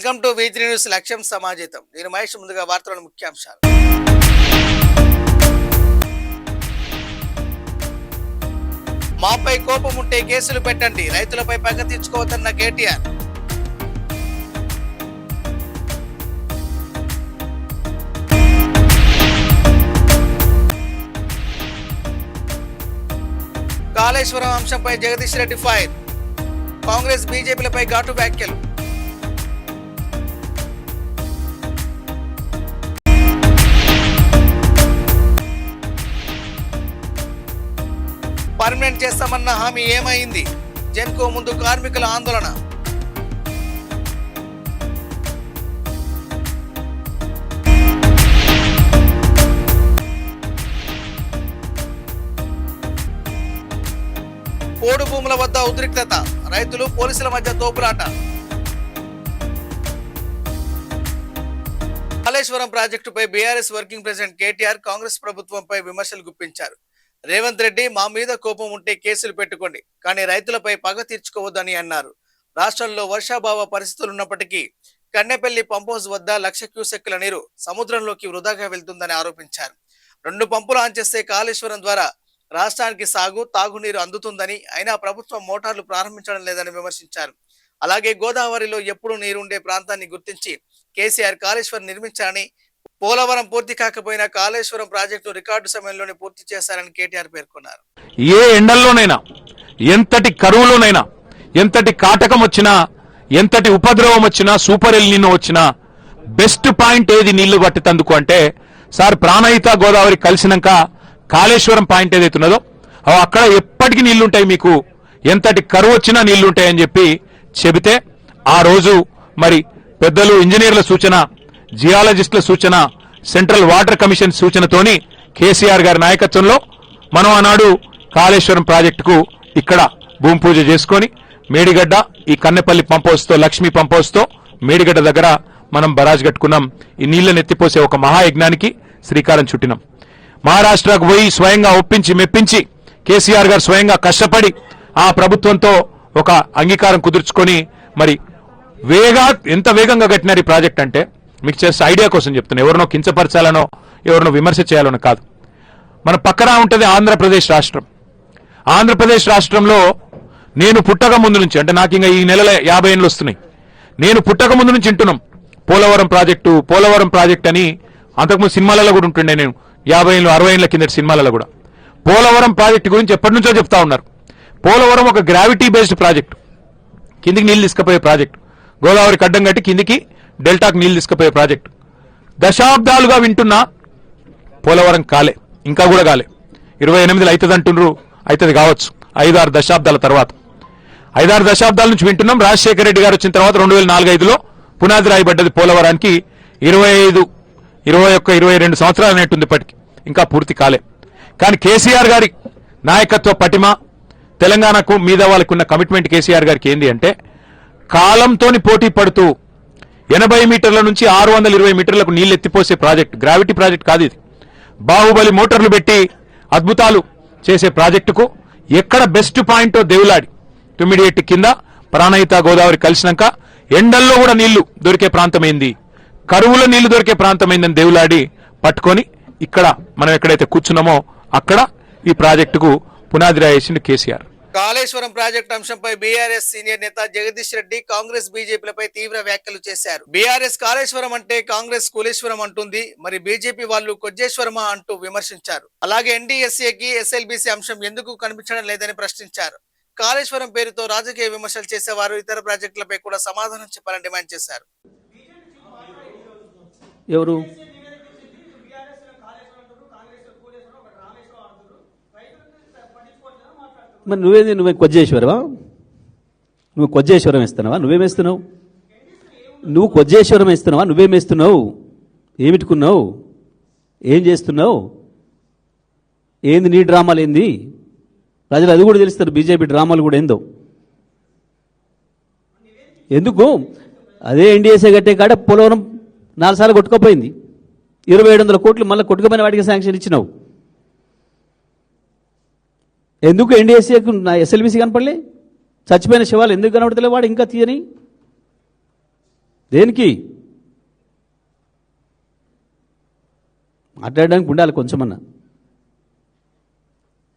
Welcome to V3 news లక్ష్యం సమాజేతం. నేను మహేష్. ముందుగా వార్తల ముఖ్యాంశాలు. మాపై కోపం ఉంటే కేసులు పెట్టండి, రైతులపై పగ తీర్చుకోవద్దన్న కేటీఆర్. కాళేశ్వరం అంశంపై జగదీష్ రెడ్డి ఫైర్. కాంగ్రెస్ బీజేపీలపై ఘాటు వ్యాఖ్యలు. పర్మనెంట్ చేస్తామన్న హామీ ఏమైంది? జెన్కో ముందు కార్మికుల ఆందోళన. పోడు భూముల వద్ద ఉద్రిక్తత, రైతులు పోలీసుల మధ్య తోపులాట. కాళేశ్వరం ప్రాజెక్టుపై బీఆర్ఎస్ వర్కింగ్ ప్రెసిడెంట్ కేటీఆర్ కాంగ్రెస్ ప్రభుత్వంపై విమర్శలు గుప్పించారు. రేవంత్ రెడ్డి మా మీద కోపం ఉంటే కేసులు పెట్టుకోండి, కానీ రైతులపై పగ తీర్చుకోవద్దని అన్నారు. రాష్ట్రంలో వర్షాభావ పరిస్థితులున్నప్పటికీ కన్నెపల్లి పంప్ వద్ద 1,00,000 క్యూసెక్కుల నీరు సముద్రంలోకి వృధాగా వెళ్తుందని ఆరోపించారు. 2 పంపులు ఆన్ చేస్తే కాళేశ్వరం ద్వారా రాష్ట్రానికి సాగు తాగునీరు అందుతుందని, అయినా ప్రభుత్వం మోటార్లు ప్రారంభించడం లేదని విమర్శించారు. అలాగే గోదావరిలో ఎప్పుడు నీరుండే ప్రాంతాన్ని గుర్తించి కేసీఆర్ కాళేశ్వరం నిర్మించారని, పోలవరం పూర్తి కాకపోయినా కాళేశ్వరం ప్రాజెక్టు రికార్డు సమయంలోనే పూర్తి చేశారని కేటీఆర్ పేర్కొన్నారు. ఏ ఎండల్లోనైనా, ఎంతటి కరువులోనైనా, ఎంతటి కాటకం వచ్చినా, ఎంతటి ఉపద్రవం వచ్చినా, సూపర్ ఎల్ నినో వచ్చినా బెస్ట్ పాయింట్ ఏది నీళ్లు పట్టితందుకు అంటే సార్ ప్రాణహిత గోదావరి కలిసినాక కాళేశ్వరం పాయింట్ ఏదైతున్నదో అక్కడ ఎప్పటికీ నీళ్లుంటాయి, మీకు ఎంతటి కరువు వచ్చినా నీళ్లుంటాయని చెప్పి చెబితే ఆ రోజు మరి పెద్దలు ఇంజనీర్ల సూచన, జియాలజిస్టుల సూచన, సెంట్రల్ వాటర్ కమిషన్ సూచనతోని కేసీఆర్ గారి నాయకత్వంలో మనం ఆనాడు కాళేశ్వరం ప్రాజెక్టుకు ఇక్కడ భూమి పూజ చేసుకుని మేడిగడ్డ ఈ కన్నెపల్లి పంప్ హౌస్ తో, లక్ష్మీ పంప్ హౌస్ తో మేడిగడ్డ దగ్గర మనం బరాజ్ కట్టుకున్నాం. ఈ నీళ్లను ఎత్తిపోసే ఒక మహాయజ్ఞానికి శ్రీకారం చుట్టినాం. మహారాష్ట్రకు పోయి స్వయంగా ఒప్పించి మెప్పించి కేసీఆర్ గారు స్వయంగా కష్టపడి ఆ ప్రభుత్వంతో ఒక అంగీకారం కుదుర్చుకొని మరి ఎంత వేగంగా కట్టినారు ఈ ప్రాజెక్ట్ అంటే మీకు చేసే ఐడియా కోసం చెప్తున్నా. ఎవరినో కించపరచాలనో ఎవరినో విమర్శ చేయాలనో కాదు. మన పక్కన ఉంటుంది ఆంధ్రప్రదేశ్ రాష్ట్రం. ఆంధ్రప్రదేశ్ రాష్ట్రంలో నేను పుట్టక ముందు నుంచి, అంటే నాకు ఇంకా ఈ నెలలో 50 ఏళ్ళు వస్తున్నాయి, నేను పుట్టక ముందు నుంచి వింటున్నాం పోలవరం ప్రాజెక్ట్ అని. అంతకుముందు సినిమాలలో కూడా ఉంటుండే, నేను 50 ఏళ్ళు 60 ఏళ్ల కిందటి సినిమాలలో కూడా పోలవరం ప్రాజెక్టు గురించి ఎప్పటి నుంచో చెప్తా ఉన్నారు. పోలవరం ఒక గ్రావిటీ బేస్డ్ ప్రాజెక్టు, కిందికి నీళ్లు తీసుకుపోయే ప్రాజెక్టు, గోదావరికి అడ్డం కట్టి కిందికి డెల్టాకు నీళ్లు తీసుకుపోయే ప్రాజెక్టు. దశాబ్దాలుగా వింటున్నా పోలవరం కాలే, ఇంకా కూడా కాలే. 28 అవుతుంది అంటుండ్రు, అవుతుంది కావచ్చు 5-6 దశాబ్దాల తర్వాత. 5-6 దశాబ్దాల నుంచి వింటున్నాం. రాజశేఖర రెడ్డి గారు వచ్చిన తర్వాత 2004-05లో పునాది రాయబడ్డది పోలవరానికి. 25, 21, 22 సంవత్సరాలు అనేట్టుంది ఇప్పటికి, ఇంకా పూర్తి కాలే. కానీ కేసీఆర్ గారి నాయకత్వ పటిమ, తెలంగాణకు మీద వాళ్ళకు ఉన్న కమిట్మెంట్ కేసీఆర్ గారికి ఏంది అంటే కాలంతోని పోటీ పడుతూ 80 మీటర్ల నుంచి 620 మీటర్లకు నీళ్లు ఎత్తిపోసే ప్రాజెక్ట్, గ్రావిటీ ప్రాజెక్ట్ కాదు ఇది. బాహుబలి మోటార్లు పెట్టి అద్భుతాలు చేసే ప్రాజెక్టుకు ఎక్కడ బెస్ట్ పాయింటో దేవులాడి తుమ్మిడిఎట్టి కింద ప్రాణహిత గోదావరి కలిసినాక ఎండల్లో కూడా నీళ్లు దొరికే ప్రాంతమైంది, కరువులో నీళ్లు దొరికే ప్రాంతమైందని దేవులాడి పట్టుకొని ఇక్కడ మనం ఎక్కడైతే కూర్చున్నామో అక్కడ ఈ ప్రాజెక్టుకు పునాది రాయేసింది కేసీఆర్. కాళేశ్వరం ప్రాజెక్టు అంశంపై బీఆర్ఎస్ సీనియర్ నేత జగదీష్ రెడ్డి కాంగ్రెస్ బీజేపీలపై తీవ్ర వ్యాఖ్యలు చేశారు. బీఆర్ఎస్ కాళేశ్వరం అంటే కాంగ్రెస్ కులేశ్వరం అంటుంది, మరి బీజేపీ వాళ్ళు కొజ్జేశ్వరమా అంటూ విమర్శించారు. అలాగే ఎన్డీఎస్ఏకి ఎస్ఎల్బీసీ అంశం ఎందుకు కనిపించడం లేదని ప్రశ్నించారు. కాళేశ్వరం పేరుతో రాజకీయ విమర్శలు చేసేవారు ఇతర ప్రాజెక్టులపై కూడా సమాధానం చెప్పాలని డిమాండ్ చేశారు. ఎవరు మరి నువ్వే కొజ్జేశ్వరవా? నువ్వు కొజ్జేశ్వరం ఇస్తున్నావా? నువ్వేమేస్తున్నావు? నువ్వు కొజ్జేశ్వరం ఇస్తున్నావా? నువ్వేమేస్తున్నావు? ఏమిటుకున్నావు? ఏం చేస్తున్నావు? ఏంది నీ డ్రామాలు ఏంది? ప్రజలు అది కూడా తెలుస్తారు, బీజేపీ డ్రామాలు కూడా ఏందో. ఎందుకు అదే ఎన్డీఎస్ఏ కట్టే కాడ పోలవరం 4 సార్లు కొట్టుకుపోయింది. 2700 కోట్లు మళ్ళీ కొట్టుకుపోయిన వాటికి శాంక్షన్ ఇచ్చినావు. ఎందుకు ఎన్డీఎస్ఏకు ఎస్ఎల్బీసీ కనపడలే? చచ్చిపోయిన శవాలు ఎందుకు కనపడతలే? వాడు ఇంకా తీయని దేనికి? మాట్లాడడానికి ఉండాలి కొంచెమన్నా.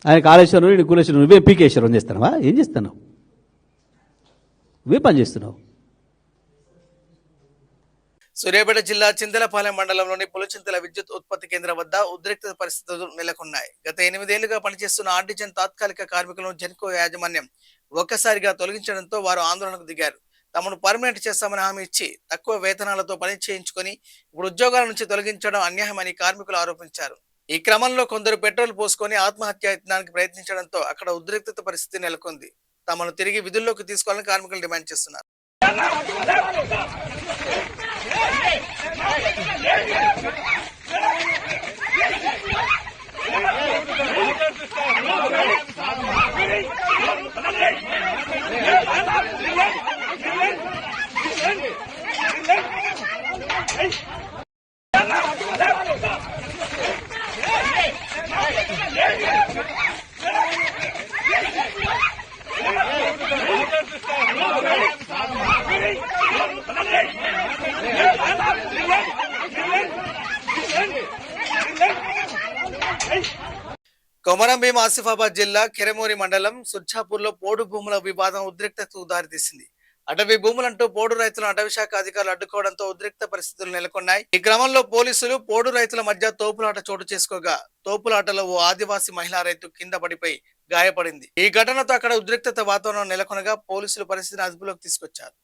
ఆయన కాళేశ్వరం నేను కులేశ్వరం, నువ్వే పీకేశ్వరం చేస్తున్నావా? ఏం చేస్తున్నావు? నువ్వే పని చేస్తున్నావు. సూర్యాపేట జిల్లా చింతలపాలెం మండలంలోని పులచింతల విద్యుత్ ఉత్పత్తి కేంద్రం వద్ద ఉద్రిక్త పరిస్థితులు నెలకొన్నాయి. గత 8 ఏళ్లుగా పనిచేస్తున్న ఆర్టిజన్ తాత్కాలిక కార్మికులను జెన్కో యాజమాన్యం ఒక్కసారిగా తొలగించడంతో వారు ఆందోళనకు దిగారు. తమను పర్మనెంట్ చేస్తామని హామీ ఇచ్చి తక్కువ వేతనాలతో పని చేయించుకొని ఇప్పుడు ఉద్యోగాల నుంచి తొలగించడం అన్యాయమని కార్మికులు ఆరోపించారు. ఈ క్రమంలో కొందరు పెట్రోల్ పోసుకొని ఆత్మహత్య యత్నానికి ప్రయత్నించడంతో అక్కడ ఉద్రిక్త పరిస్థితి నెలకొంది. తమను తిరిగి విధుల్లోకి తీసుకోవాలని కార్మికులు డిమాండ్ చేస్తున్నారు. కొమరం భీం ఆసిఫాబాద్ జిల్లా కెరమూరి మండలం సుర్జాపూర్లో పోడు భూముల వివాదం ఉద్రిక్తతకు దారితీసింది. అటవీ భూములంటూ పోడు రైతులను అటవీ శాఖ అధికారులు అడ్డుకోవడంతో ఉద్రిక్త పరిస్థితులు నెలకొన్నాయి. ఈ క్రమంలో పోలీసులు పోడు రైతుల మధ్య తోపులాట చోటు చేసుకోగా తోపులాటలో ఓ ఆదివాసీ మహిళా రైతు కింద పడిపోయి గాయపడింది. ఈ ఘటనతో అక్కడ ఉద్రిక్తత వాతావరణం నెలకొనగా పోలీసులు పరిస్థితిని అదుపులోకి తీసుకొచ్చారు.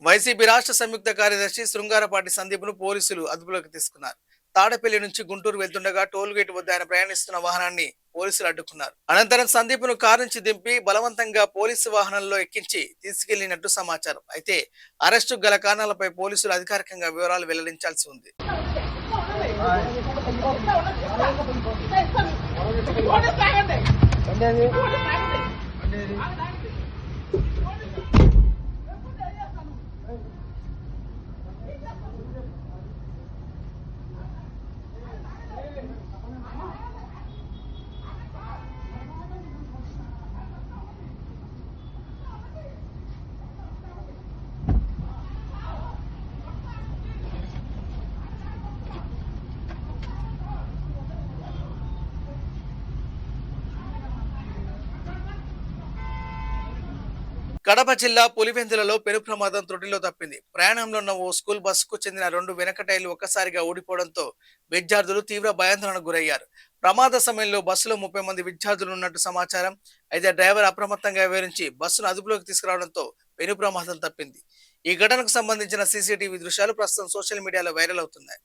వైసీపీ రాష్ట్ర సంయుక్త కార్యదర్శి శృంగారపాటి సందీప్ను పోలీసులు అదుపులోకి తీసుకున్నారు. తాడపల్లి నుంచి గుంటూరు వెళ్తుండగా టోల్ గేట్ వద్ద ఆయన ప్రయాణిస్తున్న వాహనాన్ని పోలీసులు అడ్డుకున్నారు. అనంతరం సందీప్ను కారు నుంచి దింపి బలవంతంగా పోలీసు వాహనంలో ఎక్కించి తీసుకెళ్లినట్టు సమాచారం. అయితే అరెస్టు గల కారణాలపై పోలీసులు అధికారికంగా వివరాలు వెల్లడించాల్సి ఉంది. కడప జిల్లా పులివెందులలో పెను ప్రమాదం త్రుటిలో తప్పింది. ప్రయాణంలో ఉన్న ఓ స్కూల్ బస్సుకు చెందిన 2 వెనక టైర్లు ఒక్కసారిగా ఊడిపోవడంతో విద్యార్థులు తీవ్ర భయాందోళనకు గురయ్యారు. ప్రమాద సమయంలో బస్సులో 30 మంది విద్యార్థులు ఉన్నట్టు సమాచారం. అయితే డ్రైవర్ అప్రమత్తంగా వివరించి బస్సును అదుపులోకి తీసుకురావడంతో పెను ప్రమాదం తప్పింది. ఈ ఘటనకు సంబంధించిన సీసీటీవీ దృశ్యాలు ప్రస్తుతం సోషల్ మీడియాలో వైరల్ అవుతున్నాయి.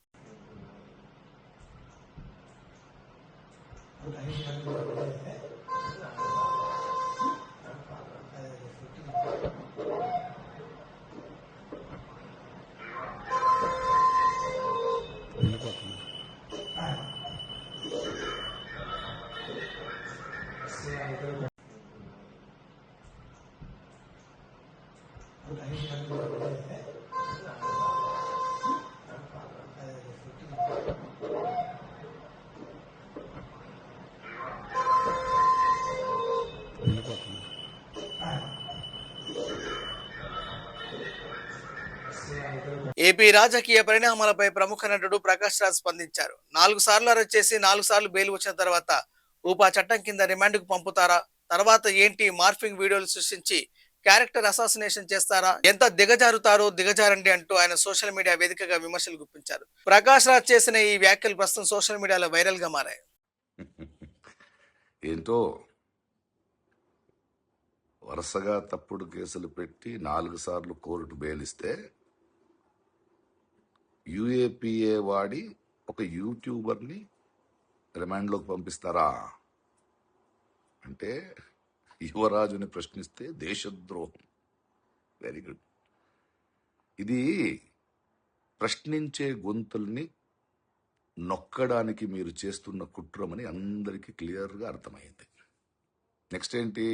ఏపీ రాజకీయ పరిణామాలపై ప్రముఖ నటుడు ప్రకాష్ రాజ్ స్పందించారు. 4 సార్లు అరెస్ట్ చేసి 4 సార్లు బెయిల్ వచ్చిన తర్వాత ఊపా చట్టం కింద రిమాండ్కు పంపుతారా? తర్వాత ఏంటి మార్ఫింగ్ వీడియోలు సృష్టించి క్యారెక్టర్ అసాసినేషన్ చేస్తారా? ఎంత దిగజారుతారో దిగజారండి అంటూ ఆయన సోషల్ మీడియా వేదికగా విమర్శలు గుప్పించారు. ప్రకాష్ రాజ్ చేసిన ఈ వ్యాఖ్యలు ప్రస్తుతం సోషల్ మీడియాలో వైరల్ గా మారాయి. ఏంటో వరుసగా తప్పుడు కేసులు పెట్టి 4 సార్లు కోర్టు బెయిలిస్తే యూఏపీఏ వాడి ఒక యూట్యూబర్ని రిమాండ్లోకి పంపిస్తారా అంటే యువరాజుని ప్రశ్నిస్తే దేశద్రోహం. Very good. ఇది ప్రశ్నించే గొంతుల్ని నొక్కడానికి మీరు చేస్తున్న కుట్రమని అందరికీ క్లియర్గా అర్థమైంది. నెక్స్ట్ ఏంటి?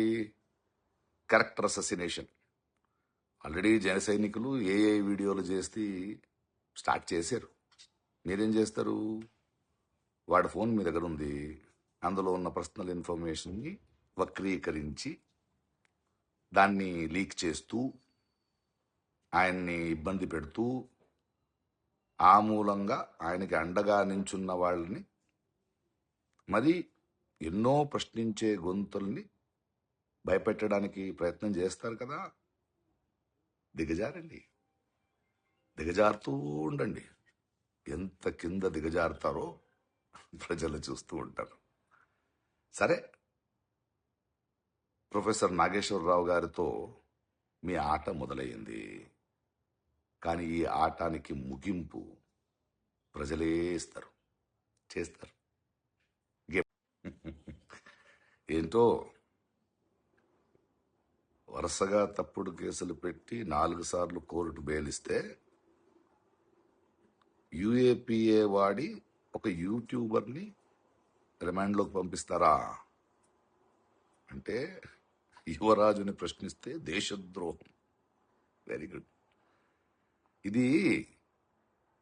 క్యారెక్టర్ అససినేషన్. ఆల్రెడీ జన సైనికులు ఏ వీడియోలు చేసి స్టార్ట్ చేశారు. మీరేం చేస్తారు? వాడి ఫోన్ మీ దగ్గర ఉంది, అందులో ఉన్న పర్సనల్ ఇన్ఫర్మేషన్ని వక్రీకరించి దాన్ని లీక్ చేస్తూ ఆయన్ని ఇబ్బంది పెడుతూ ఆ మూలంగా ఆయనకి అండగా నించున్న వాళ్ళని మరి ఎన్నో ప్రశ్నించే గొంతుల్ని భయపెట్టడానికి ప్రయత్నం చేస్తారు కదా. దిగజారండి, దిగజారుతూ ఉండండి. ఎంత కింద దిగజారుతారో ప్రజలు చూస్తూ ఉంటారు. సరే, ప్రొఫెసర్ నాగేశ్వరరావు గారితో మీ ఆట మొదలయ్యింది. కానీ ఈ ఆటానికి ముగింపు ప్రజలే ఇస్తారు, చేస్తారు. ఏంటో వరుసగా తప్పుడు కేసులు పెట్టి 4 సార్లు కోర్టు బెయిలిస్తే యూఏపీఏ వాడి ఒక యూట్యూబర్ని రిమాండ్లోకి పంపిస్తారా అంటే యువరాజుని ప్రశ్నిస్తే దేశద్రోహం. Very good. ఇది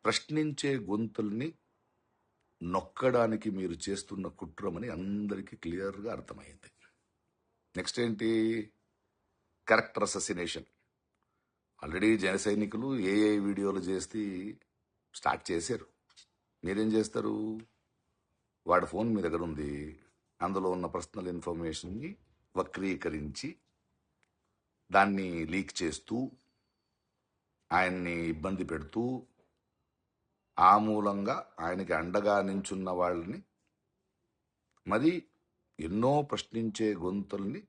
ప్రశ్నించే గొంతుల్ని నొక్కడానికి మీరు చేస్తున్న కుట్రమని అందరికీ క్లియర్గా అర్థమైంది. నెక్స్ట్ ఏంటి? క్యారెక్టర్ అససినేషన్. ఆల్రెడీ జన సైనికులు ఏ వీడియోలు చేసి స్టార్ట్ చేశారు. మీరేం చేస్తారు? వాడి ఫోన్ మీ దగ్గర ఉంది, అందులో ఉన్న పర్సనల్ ఇన్ఫర్మేషన్ని వక్రీకరించి దాన్ని లీక్ చేస్తూ ఆయన్ని ఇబ్బంది పెడుతూ ఆ మూలంగా ఆయనకి అండగా నించున్న వాళ్ళని మరి ఎన్నో ప్రశ్నించే గొంతుల్ని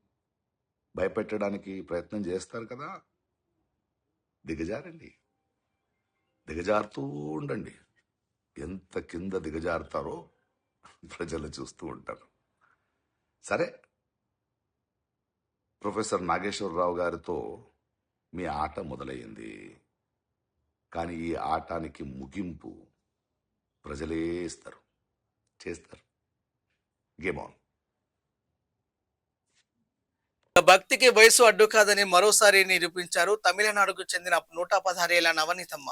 భయపెట్టడానికి ప్రయత్నం చేస్తారు కదా. దిగజారండి, దిగజారుతూ ఉండండి. ఎంత కింద దిగజారుతారో ప్రజలు చూస్తూ ఉంటారు. సరే, ప్రొఫెసర్ నాగేశ్వరరావు గారితో మీ ఆట మొదలయ్యింది. కానీ ఈ ఆటానికి ముగింపు ప్రజలే ఇస్తారు, చేస్తారు. Game on. భక్తికి వయసు అడ్డు కాదని మరోసారి నిరూపించారు తమిళనాడుకు చెందిన 116 ఏళ్ల నవనీతమ్మ.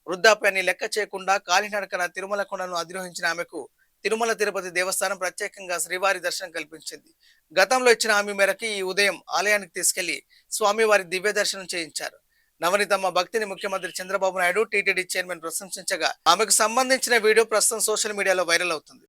వృద్ధాప్యాన్ని లెక్క చేయకుండా కాలినడకన తిరుమల కొండను అధిరోహించిన ఆమెకు తిరుమల తిరుపతి దేవస్థానం ప్రత్యేకంగా శ్రీవారి దర్శనం కల్పించింది. గతంలో ఇచ్చిన హామీ మేరకు ఈ ఉదయం ఆలయానికి తీసుకెళ్లి స్వామివారి దివ్య దర్శనం చేయించారు. నవనీతమ్మ భక్తిని ముఖ్యమంత్రి చంద్రబాబు నాయుడు, టీటీడీ చైర్మన్ ప్రశంసించగా ఆమెకు సంబంధించిన వీడియో ప్రస్తుతం సోషల్ మీడియాలో వైరల్ అవుతుంది.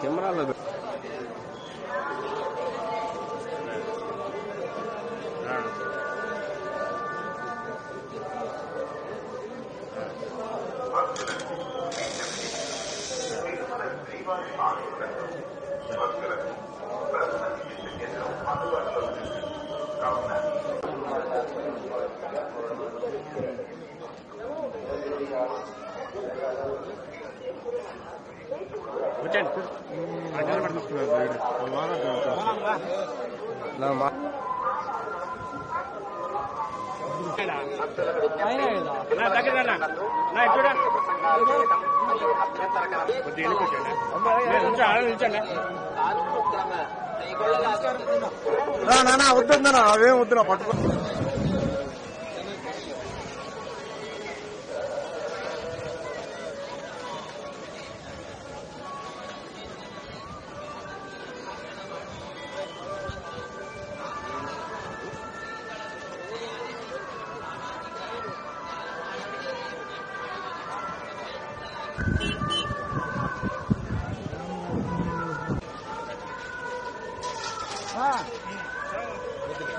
కెమెరాలో వద్దుందనా అవేం వద్దునా పట్టుకో.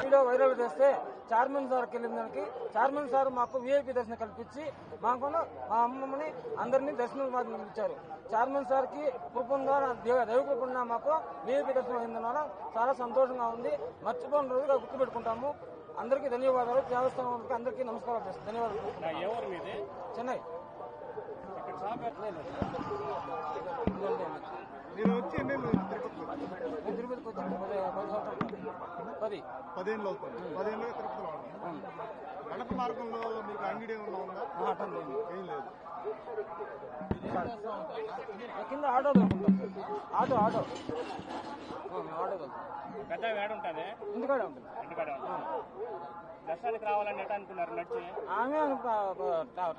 వీడియో వైరల్ చేస్తే చైర్మన్ సార్కి వెళ్ళిన దానికి చైర్మన్ సార్ మాకు విఐపి దర్శనం కల్పించి మాకు మా అమ్మమ్మని అందరినీ దర్శనం ఇచ్చారు. చైర్మన్ సార్కి కృపంగా దైవ కృపంగా మాకు విఐపి దర్శనం అయిందన్న చాలా సంతోషంగా ఉంది. మర్చిపోయిన రోజుగా గుర్తుపెట్టుకుంటాము. అందరికీ ధన్యవాదాలు. దేవస్థానం అందరికీ నమస్కారాలు చేస్తాను. ధన్యవాదాలు. చెన్నై తిరుపతికి వచ్చాను 10 సంవత్సరాలు. 10 అవుతుంది. 10 ఏళ్ళుగా తిరుపతిలో ఉన్నాం. గడప మార్గంలో మీకు అంగడి ఏమన్నా ఉందా? ఏం లేదు. కింద ఆటో దొరుకుతుంది. ఆటో పెద్ద వేడ ఉంటుంది. ఇంటికాడే ఉంటుంది. దర్శనానికి రావాలని ఎట్లా అనుకున్నారు? నడిచి ఆమె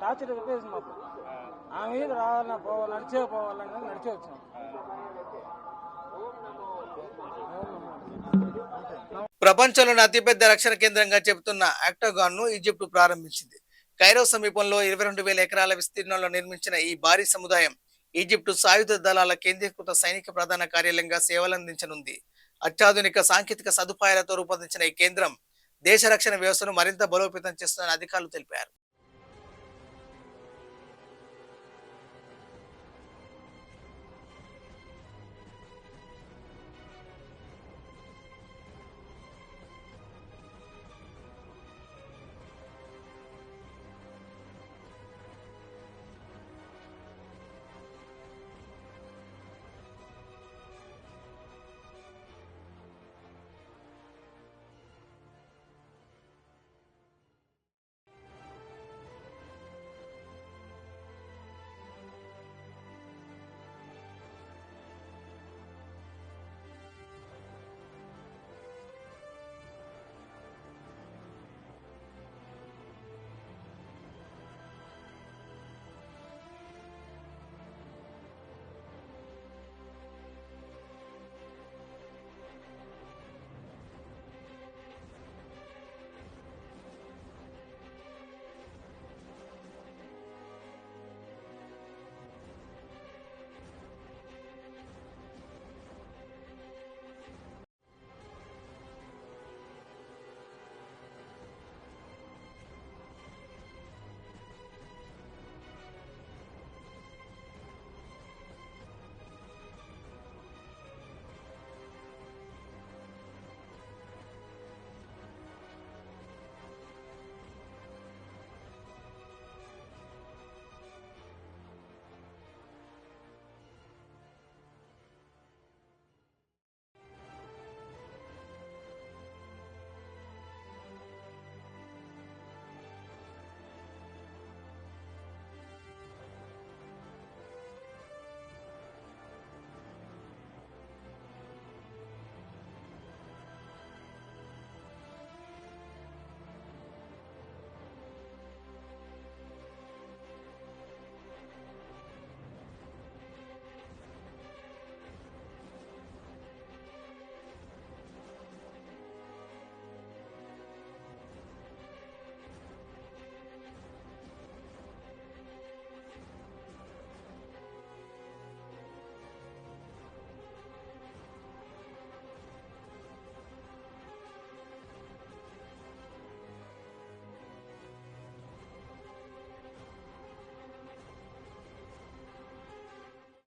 టార్చర్ చెప్పేసి మాకు ఆమె మీద రావాలన్నా నడిచే పోవాలని నడిచే వచ్చాం. ప్రపంచంలోని అతిపెద్ద రక్షణ కేంద్రంగా చెబుతున్న ఆక్టాగాన్ ను ఈజిప్ట్ ప్రారంభించింది. కైరో సమీపంలో 22,000 ఎకరాల విస్తీర్ణంలో నిర్మించిన ఈ భారీ సముదాయం ఈజిప్టు సాయుధ దళాల కేంద్రీకృత సైనిక ప్రధాన కార్యాలయంగా సేవలందించనుంది. అత్యాధునిక సాంకేతిక సదుపాయాలతో రూపొందించిన ఈ కేంద్రం దేశ రక్షణ వ్యవస్థను మరింత బలోపేతం చేస్తుందని అధికారులు తెలిపారు.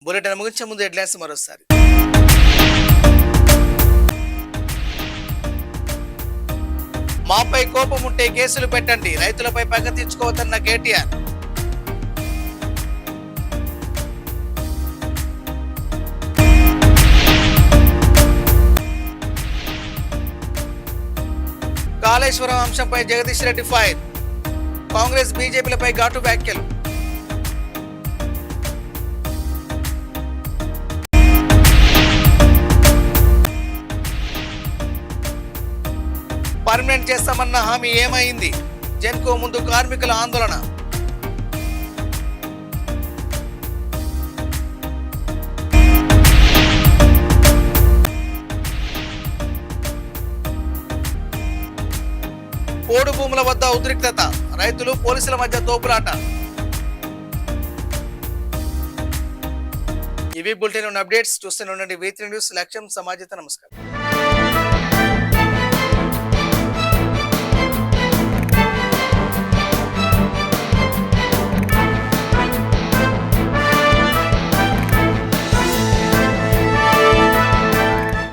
బులెటిన్ ముగించే ముందు హెడ్లైన్స్ మరోసారి. మాపై కోపం ఉంటే కేసులు పెట్టండి, రైతులపై పగ తీర్చుకోవద్దన్న కేటీఆర్. కాళేశ్వరం అంశంపై జగదీష్ రెడ్డి ఫైర్, కాంగ్రెస్ బీజేపీలపై ఘాటు వ్యాఖ్యలు. పర్మనెంట్ చేస్తామన్న హామీ ఏమైంది? జెన్కో ముందు కార్మికుల ఆందోళన. పోడు భూముల వద్ద ఉద్రిక్తత, రైతులు పోలీసుల మధ్య తోపులాట. ఇవి బులెటిన్ అప్డేట్స్. చూస్తూనే ఉండండి V3 న్యూస్. లక్ష్యం సమాజత. నమస్కారం.